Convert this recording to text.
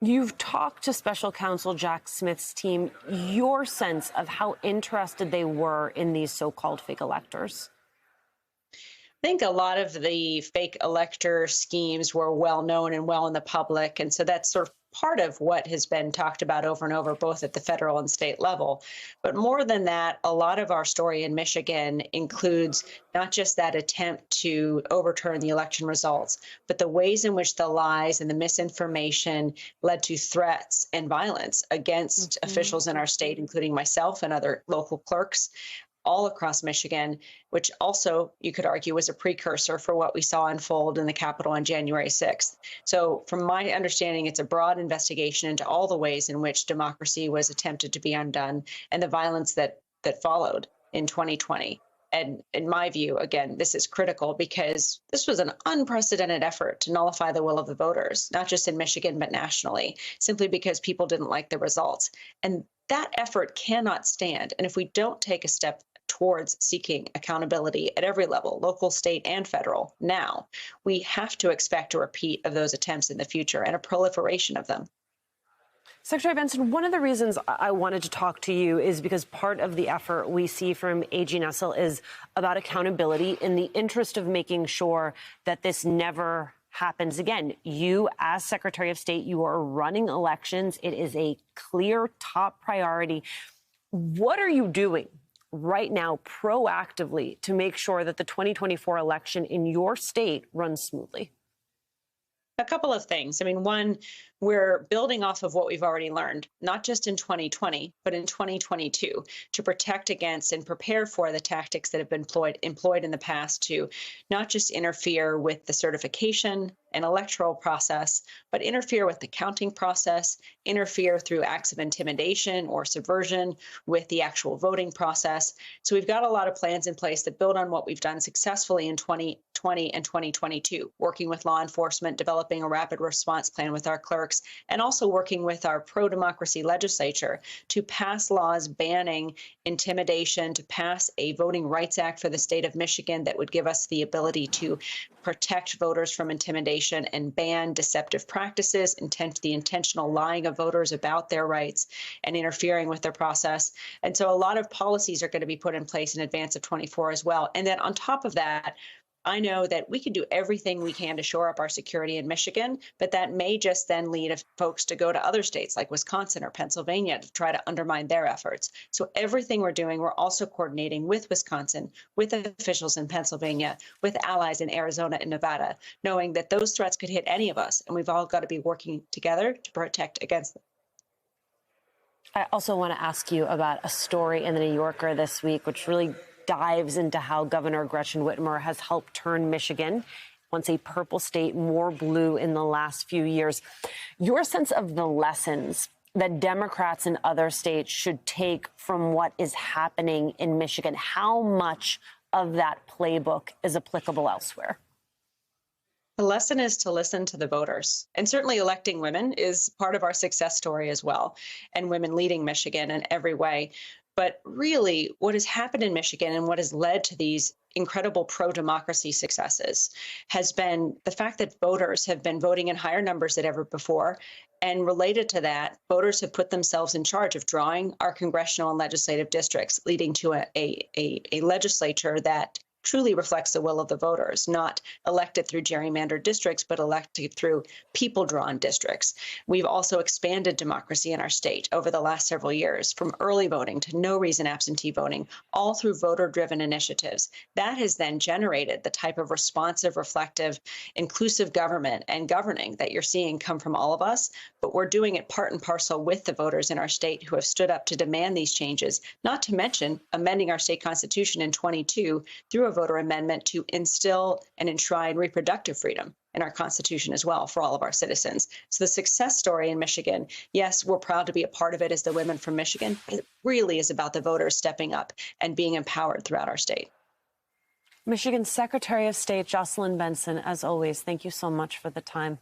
You've talked to special counsel Jack Smith's team. Your sense of how interested they were in these so-called fake electors? I think a lot of the fake elector schemes were well known and well in the public. And so that's sort of part of what has been talked about over and over, both at the federal and state level. But more than that, a lot of our story in Michigan includes not just that attempt to overturn the election results, but the ways in which the lies and the misinformation led to threats and violence against officials in our state, including myself and other local clerks all across Michigan, which also you could argue was a precursor for what we saw unfold in the Capitol on January 6th. So from my understanding, it's a broad investigation into all the ways in which democracy was attempted to be undone and the violence that followed in 2020. And in my view, again, this is critical because this was an unprecedented effort to nullify the will of the voters, not just in Michigan, but nationally, simply because people didn't like the results. And that effort cannot stand. And if we don't take a step towards seeking accountability at every level, local, state, and federal now, we have to expect a repeat of those attempts in the future and a proliferation of them. Secretary Benson, one of the reasons I wanted to talk to you is because part of the effort we see from AG Nessel is about accountability in the interest of making sure that this never happens again. You, as Secretary of State, you are running elections. It is a clear top priority. What are you doing right now proactively to make sure that the 2024 election in your state runs smoothly? A couple of things. I mean, one, we're building off of what we've already learned, not just in 2020, but in 2022, to protect against and prepare for the tactics that have been employed in the past to not just interfere with the certification and electoral process, but interfere with the counting process, interfere through acts of intimidation or subversion with the actual voting process. So we've got a lot of plans in place that build on what we've done successfully in 2020 and 2022, working with law enforcement, developing a rapid response plan with our clerks, and also working with our pro-democracy legislature to pass laws banning intimidation, to pass a Voting Rights Act for the state of Michigan that would give us the ability to protect voters from intimidation and ban deceptive practices, the intentional lying of voters about their rights and interfering with their process. And so a lot of policies are going to be put in place in advance of 24 as well. And then on top of that, I know that we can do everything we can to shore up our security in Michigan, but that may just then lead folks to go to other states like Wisconsin or Pennsylvania to try to undermine their efforts. So everything we're doing, we're also coordinating with Wisconsin, with officials in Pennsylvania, with allies in Arizona and Nevada, knowing that those threats could hit any of us, and we've all got to be working together to protect against them. I also want to ask you about a story in the New Yorker this week, which really dives into how Governor Gretchen Whitmer has helped turn Michigan, once a purple state, more blue in the last few years. Your sense of the lessons that Democrats in other states should take from what is happening in Michigan, how much of that playbook is applicable elsewhere? The lesson is to listen to the voters. And certainly electing women is part of our success story as well, and women leading Michigan in every way. But really, what has happened in Michigan and what has led to these incredible pro-democracy successes has been the fact that voters have been voting in higher numbers than ever before. And related to that, voters have put themselves in charge of drawing our congressional and legislative districts, leading to a legislature that truly reflects the will of the voters, not elected through gerrymandered districts, but elected through people-drawn districts. We've also expanded democracy in our state over the last several years, from early voting to no reason absentee voting, all through voter-driven initiatives. That has then generated the type of responsive, reflective, inclusive government and governing that you're seeing come from all of us, but we're doing it part and parcel with the voters in our state who have stood up to demand these changes, not to mention amending our state constitution in 22 through a voter amendment to instill and enshrine reproductive freedom in our Constitution as well for all of our citizens. So the success story in Michigan, yes, we're proud to be a part of it as the women from Michigan. It really is about the voters stepping up and being empowered throughout our state. Michigan Secretary of State Jocelyn Benson, as always, thank you so much for the time.